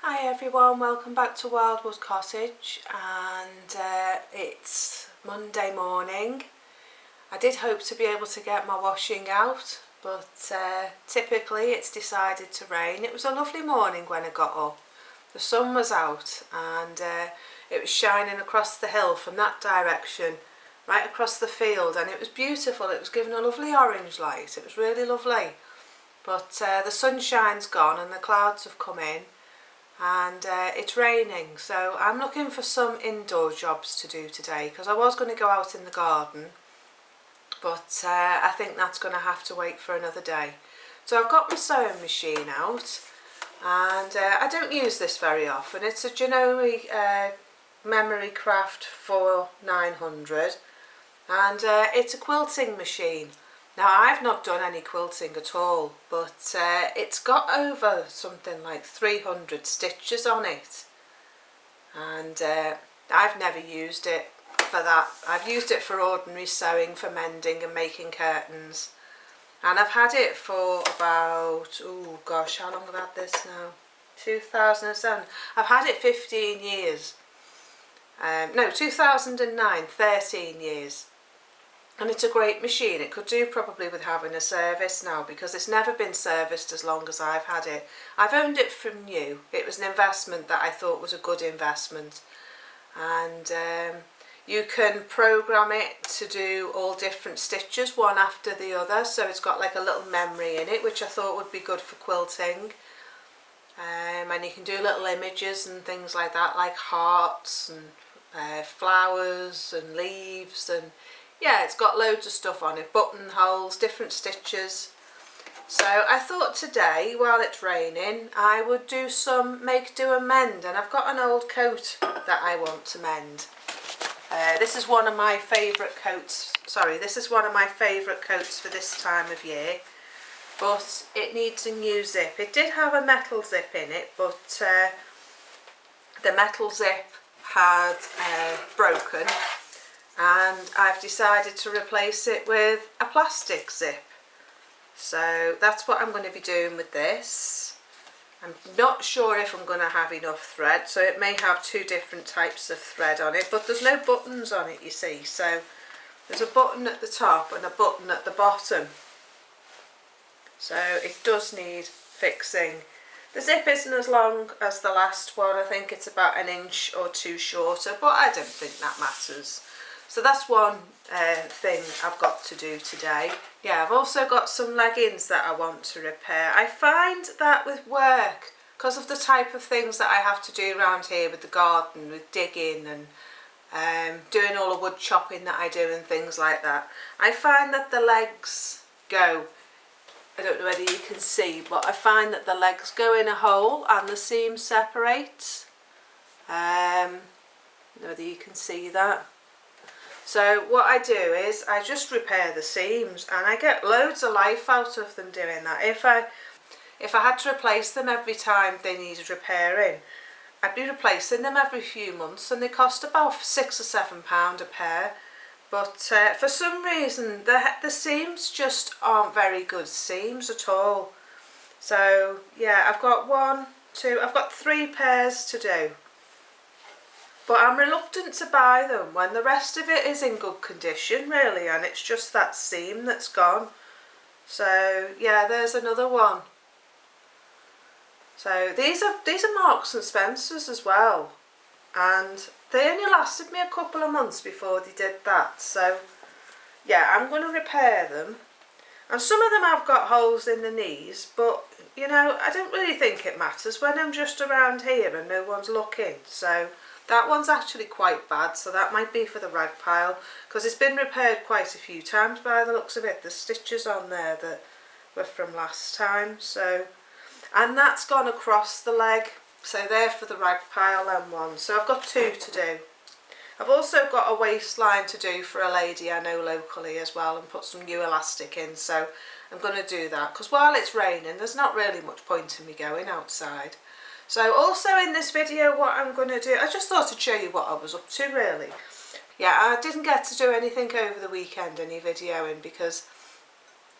Hi everyone, welcome back to Wildwood Cottage, and it's Monday morning. I did hope to be able to get my washing out, but typically it's decided to rain. It was a lovely morning when I got up. The sun was out and it was shining across the hill from that direction right across the field, and it was beautiful. It was giving a lovely orange light. It was really lovely, but the sunshine's gone and the clouds have come in and it's raining, so I'm looking for some indoor jobs to do today because I was going to go out in the garden, but I think that's going to have to wait for another day. So I've got my sewing machine out, and I don't use this very often. It's a Genoa Memory Craft 4900, and it's a quilting machine. Now, I've not done any quilting at all, but it's got over something like 300 stitches on it, and I've never used it for that. I've used it for ordinary sewing, for mending and making curtains, and I've had it for about, oh gosh, how long have I had this now? 2007. I've had it 15 years. No, 2009, 13 years. And it's a great machine. It could do probably with having a service now, because it's never been serviced as long as I've had it. I've owned it from new. It was an investment that I thought was a good investment, and you can program it to do all different stitches one after the other, so it's got like a little memory in it, which I thought would be good for quilting. And you can do little images and things like that, like hearts and flowers and leaves, and yeah, it's got loads of stuff on it, buttonholes, different stitches. So I thought today, while it's raining, I would do some make, do and mend, and I've got an old coat that I want to mend. This is one of my favourite coats, this is one of my favourite coats for this time of year, but it needs a new zip. It did have a metal zip in it, but the metal zip had broken, and I've decided to replace it with a plastic zip. So that's what I'm going to be doing with this. I'm not sure if I'm going to have enough thread, so it may have two different types of thread on it, but there's no buttons on it, you see, so there's a button at the top and a button at the bottom, so it does need fixing. The zip isn't as long as the last one. I think it's about an inch or two shorter, but I don't think that matters. So that's one thing I've got to do today. Yeah, I've also got some leggings that I want to repair. I find that with work, because of the type of things that I have to do around here with the garden, with digging and doing all the wood chopping that I do and things like that, I find that the legs go, I don't know whether you can see, but I find that the legs go in a hole and the seam separates. I don't know whether you can see that. So what I do is I just repair the seams, and I get loads of life out of them doing that. If I had to replace them every time they needed repairing, I'd be replacing them every few months, and they cost about £6 or £7 a pair. But for some reason the seams just aren't very good seams at all. So yeah, I've got 3 pairs to do. But I'm reluctant to buy them when the rest of it is in good condition, really, and it's just that seam that's gone. So yeah, there's another one. So these are Marks and Spencer's as well, and they only lasted me a couple of months before they did that. So yeah, I'm going to repair them. And some of them have got holes in the knees, but you know, I don't really think it matters when I'm just around here and no one's looking. So that one's actually quite bad, so that might be for the rag pile, because it's been repaired quite a few times by the looks of it. The stitches on there that were from last time. So, and that's gone across the leg, so they're for the rag pile and one. So I've got 2 to do. I've also got a waistline to do for a lady I know locally as well, and put some new elastic in, so I'm going to do that, because while it's raining there's not really much point in me going outside. So also in this video, what I'm going to do, I just thought I'd show you what I was up to, really. Yeah, I didn't get to do anything over the weekend, any videoing, because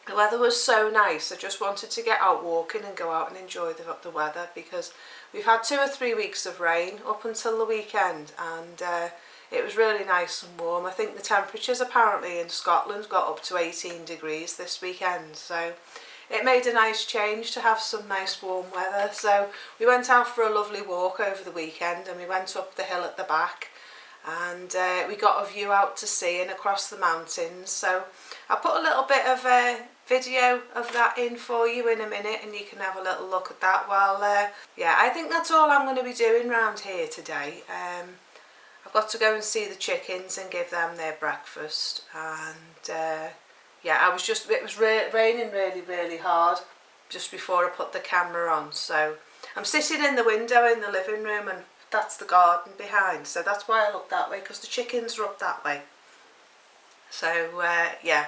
The weather was so nice. I just wanted to get out walking and go out and enjoy the weather, because we've had 2 or 3 weeks of rain up until the weekend, and it was really nice and warm. I think the temperatures apparently in Scotland got up to 18 degrees this weekend, so it made a nice change to have some nice warm weather. So we went out for a lovely walk over the weekend, and we went up the hill at the back, and we got a view out to sea and across the mountains. So I'll put a little bit of a video of that in for you in a minute, and you can have a little look at that while yeah, I think that's all I'm going to be doing around here today. I've got to go and see the chickens and give them their breakfast, and yeah, it was raining really hard just before I put the camera on, so I'm sitting in the window in the living room, and that's the garden behind, so that's why I look that way, because the chickens are up that way. So yeah,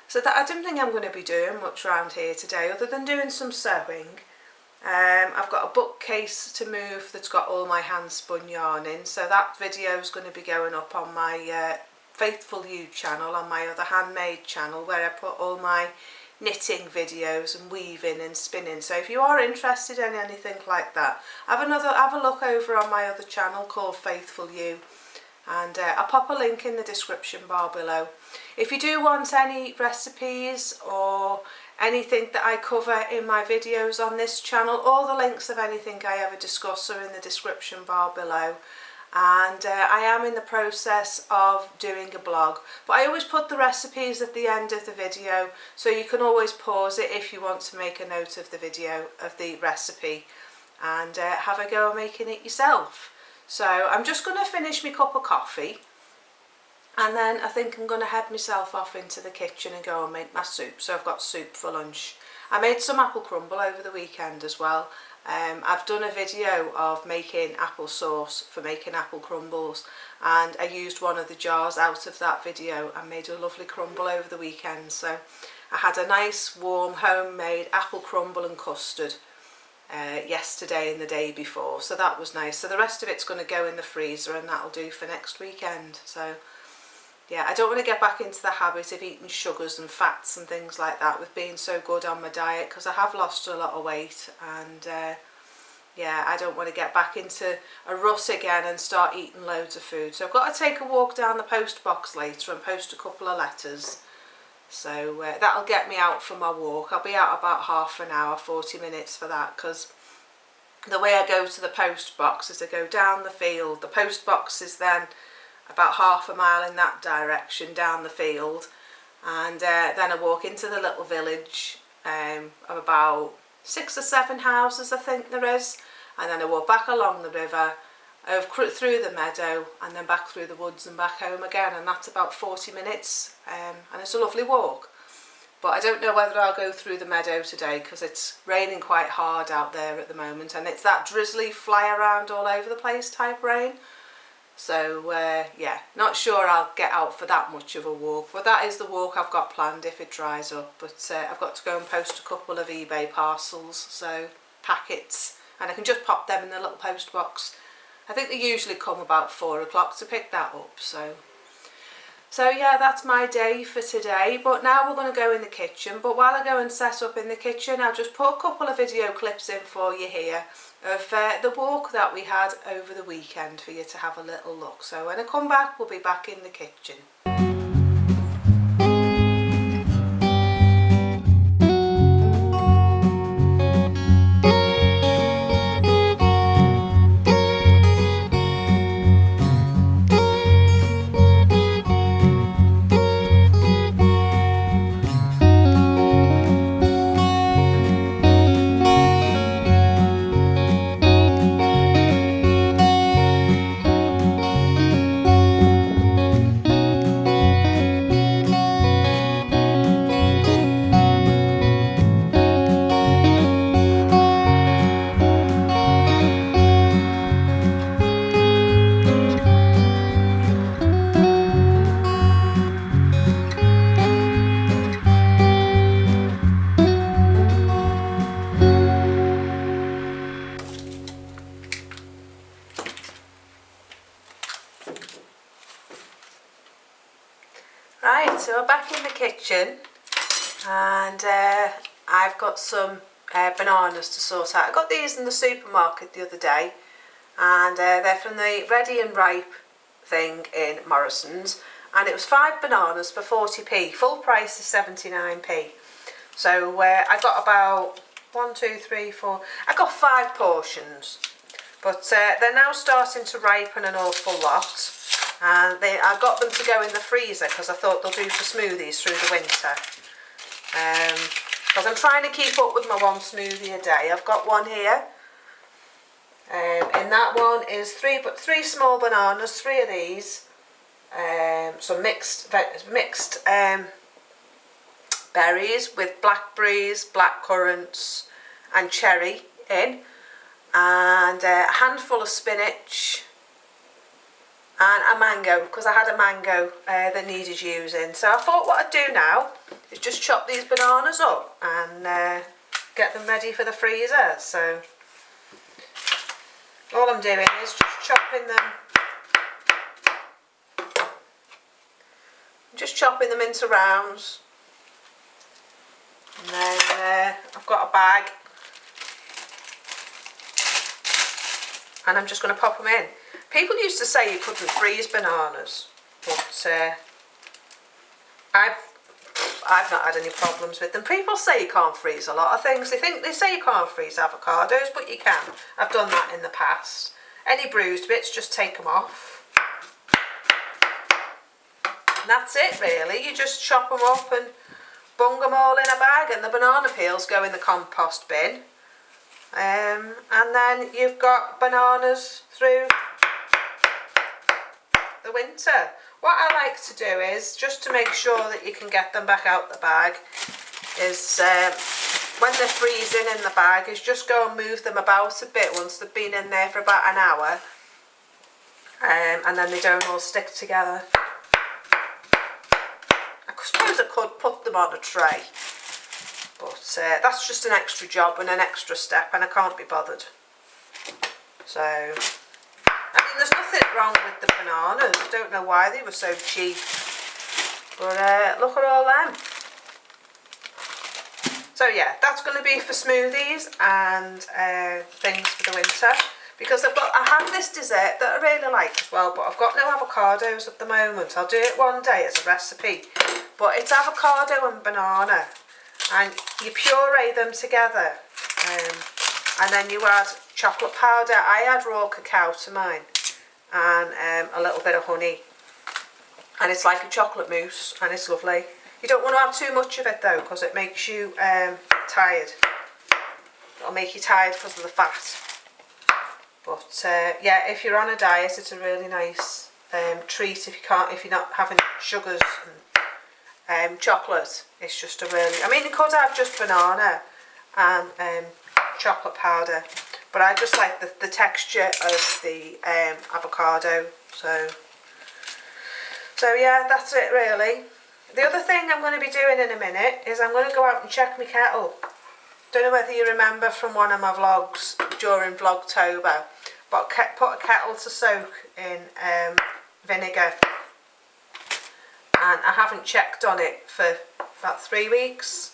so that I don't think I'm going to be doing much around here today other than doing some sewing. I've got a bookcase to move that's got all my hand spun yarn in, so that video is going to be going up on my Faithful You channel, on my other handmade channel, where I put all my knitting videos and weaving and spinning. So if you are interested in anything like that, have a look over on my other channel called Faithful You, and I'll pop a link in the description bar below. If you do want any recipes or anything that I cover in my videos on this channel, all the links of anything I ever discuss are in the description bar below. And I am in the process of doing a blog, but I always put the recipes at the end of the video, so you can always pause it if you want to make a note of the video of the recipe and have a go at making it yourself. So I'm just going to finish my cup of coffee, and then I think I'm going to head myself off into the kitchen and go and make my soup. So I've got soup for lunch. I made some apple crumble over the weekend as well. I've done a video of making apple sauce for making apple crumbles, and I used one of the jars out of that video and made a lovely crumble over the weekend. So I had a nice warm homemade apple crumble and custard yesterday and the day before, so that was nice. So the rest of it's going to go in the freezer, and that'll do for next weekend. So yeah, I don't want to get back into the habit of eating sugars and fats and things like that with being so good on my diet, because I have lost a lot of weight, and yeah, I don't want to get back into a rut again and start eating loads of food. So I've got to take a walk down the post box later and post a couple of letters. So that'll get me out for my walk. I'll be out about half an hour, 40 minutes for that, because the way I go to the post box is I go down the field. The post box is then about half a mile in that direction down the field, and then I walk into the little village of about 6 or 7 houses I think there is, and then I walk back along the river, over through the meadow, and then back through the woods and back home again, and that's about 40 minutes, and it's a lovely walk. But I don't know whether I'll go through the meadow today, because it's raining quite hard out there at the moment, and it's that drizzly fly around all over the place type rain. So yeah, not sure I'll get out for that much of a walk, but that is the walk I've got planned if it dries up. But I've got to go and post a couple of eBay parcels, so packets, and I can just pop them in the little post box. I think they usually come about 4 o'clock to pick that up. So yeah, that's my day for today. But now we're going to go in the kitchen. But while I go and set up in the kitchen, I'll just put a couple of video clips in for you here of the walk that we had over the weekend for you to have a little look. So when I come back, we'll be back in the kitchen. Right, so we're back in the kitchen, And I've got some bananas to sort out. I got these in the supermarket the other day, and they're from the Ready and Ripe thing in Morrison's, and it was 5 bananas for 40p. Full price is 79p. So I got about 1, 2, 3, 4. I got 5 portions, but they're now starting to ripen an awful lot, and I got them to go in the freezer because I thought they'll do for smoothies through the winter. Because I'm trying to keep up with my 1 smoothie a day. I've got one here. In that one is 3 small bananas, 3 of these, some mixed berries with blackberries, black currants and cherry in, and a handful of spinach and a mango, because I had a mango that needed using. So I thought what I'd do now is just chop these bananas up and get them ready for the freezer. So all I'm doing is just chopping them into rounds, and then I've got a bag, and I'm just going to pop them in. People used to say you couldn't freeze bananas, but I've not had any problems with them. People say you can't freeze a lot of things. They say you can't freeze avocados, but you can. I've done that in the past. Any bruised bits, just take them off. And that's it really. You just chop them up and bung them all in a bag, and the banana peels go in the compost bin. And then you've got bananas through the winter. What I like to do is, just to make sure that you can get them back out the bag, is when they're freezing in the bag, is just go and move them about a bit once they've been in there for about an hour, and then they don't all stick together. I suppose I could put them on a tray, but that's just an extra job and an extra step, and I can't be bothered. So I mean, there's nothing wrong with the bananas. I don't know why they were so cheap, but look at all them. So yeah, that's going to be for smoothies and things for the winter, because I have this dessert that I really like as well, but I've got no avocados at the moment. I'll do it one day as a recipe, but it's avocado and banana, and you puree them together, and then you add chocolate powder. I add raw cacao to mine, and a little bit of honey, and it's like a chocolate mousse, and it's lovely. You don't want to have too much of it though, because it makes you tired. It'll make you tired because of the fat. But yeah, if you're on a diet, it's a really nice treat. If you're not having sugars and chocolate, it's just a really. I mean, you could have just banana and chocolate powder, but I just like the texture of the avocado. So yeah, that's it really. The other thing I'm going to be doing in a minute is I'm going to go out and check my kettle. Don't know whether you remember from one of my vlogs during Vlogtober, but put a kettle to soak in vinegar, and I haven't checked on it for about 3 weeks,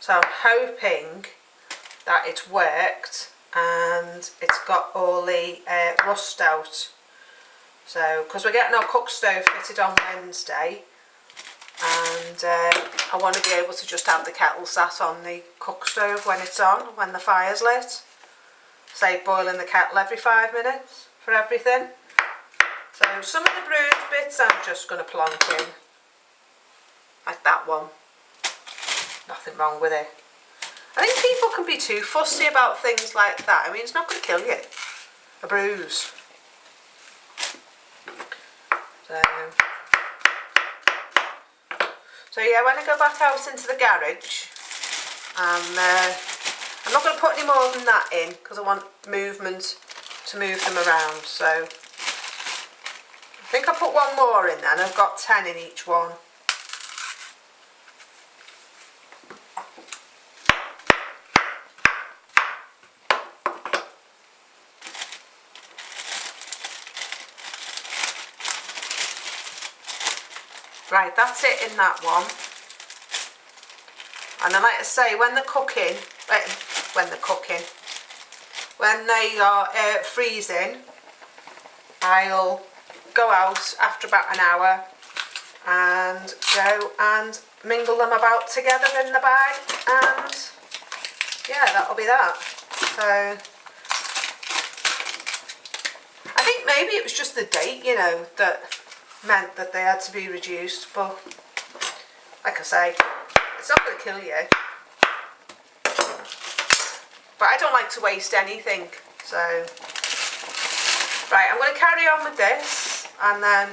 so I'm hoping that it's worked and it's got all the rust out. So, because we're getting our cook stove fitted on Wednesday, and I want to be able to just have the kettle sat on the cook stove when it's on, when the fire's lit. Say boiling the kettle every 5 minutes for everything. So some of the bruised bits I'm just going to plonk in, like that one. Nothing wrong with it. I think people can be too fussy about things like that. I mean, it's not going to kill you, a bruise. So yeah, when I go back out into the garage, I'm not going to put any more than that in, because I want movement to move them around. So I think I put one more in there, and I've got 10 in each one. Right, that's it in that one. And then, like I say, when they are freezing, I'll go out after about an hour and go and mingle them about together in the bag, and yeah, that'll be that. So I think maybe it was just the date, you know, that meant that they had to be reduced, but like I say, it's not going to kill you. But I don't like to waste anything, so right, I'm going to carry on with this, and then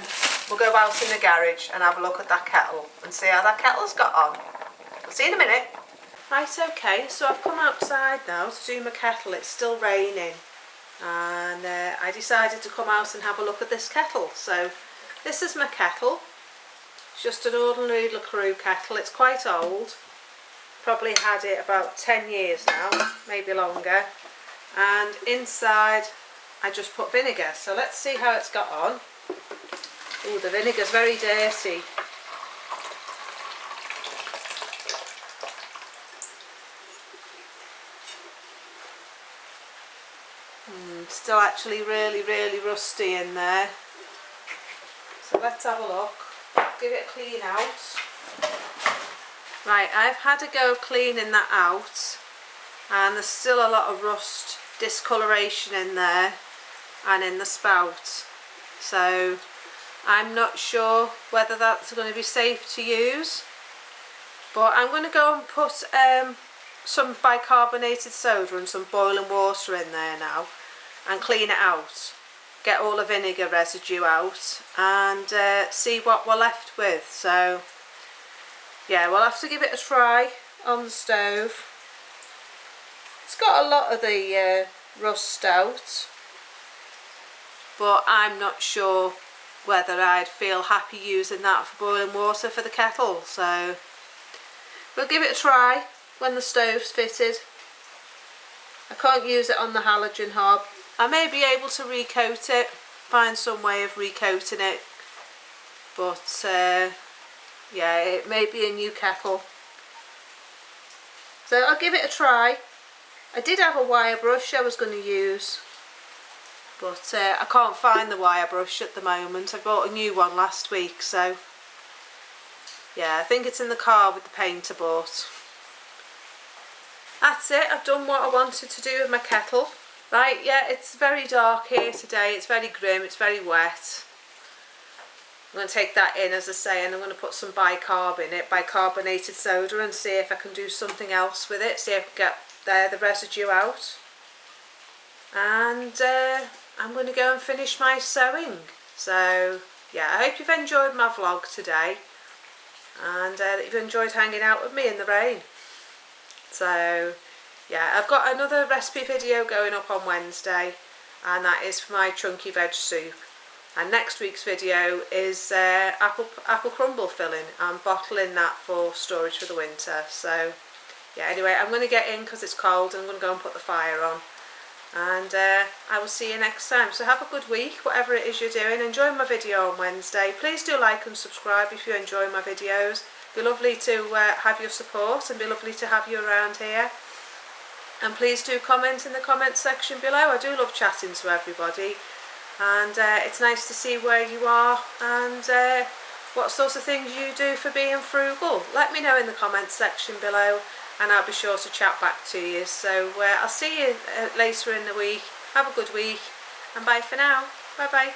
we'll go out in the garage and have a look at that kettle and see how that kettle's got on. I'll see you in a minute. Right, okay, so I've come outside now to do my kettle. It's still raining, and I decided to come out and have a look at this kettle. So this is my kettle. It's just an ordinary LaCroix kettle. It's quite old. Probably had it about 10 years now, maybe longer. And inside I just put vinegar. So let's see how it's got on. Oh, the vinegar's very dirty. Still actually really rusty in there. So let's have a look. Give it a clean out. Right, I've had a go of cleaning that out, and there's still a lot of rust, discoloration in there and in the spout. So I'm not sure whether that's going to be safe to use, but I'm going to go and put some bicarbonated soda and some boiling water in there now and clean it out, get all the vinegar residue out, and see what we're left with. So yeah, we'll have to give it a try on the stove. It's got a lot of the rust out, but I'm not sure whether I'd feel happy using that for boiling water for the kettle. So we'll give it a try when the stove's fitted. I can't use it on the halogen hob. I may be able to recoat it, find some way of recoating it, but yeah, it may be a new kettle. So I'll give it a try. I did have a wire brush I was going to use, but I can't find the wire brush at the moment. I bought a new one last week, so yeah, I think it's in the car with the paint I bought. That's it, I've done what I wanted to do with my kettle. Right, yeah, it's very dark here today, it's very grim, it's very wet. I'm going to take that in, as I say, and I'm going to put some bicarb in it, bicarbonated soda, and see if I can do something else with it, see if I can get the residue out. And I'm going to go and finish my sewing. So yeah, I hope you've enjoyed my vlog today, and that you've enjoyed hanging out with me in the rain. So yeah, I've got another recipe video going up on Wednesday, and that is for my chunky veg soup. And next week's video is apple crumble filling. I'm bottling that for storage for the winter. So yeah, anyway, I'm going to get in because it's cold, and I'm going to go and put the fire on. And I will see you next time. So have a good week, whatever it is you're doing. Enjoy my video on Wednesday. Please do like and subscribe if you enjoy my videos. It'd be lovely to have your support, and be lovely to have you around here. And please do comment in the comment section below. I do love chatting to everybody, and it's nice to see where you are and what sorts of things you do for being frugal. Let me know in the comment section below, and I'll be sure to chat back to you. So I'll see you later in the week. Have a good week, and bye for now. Bye bye.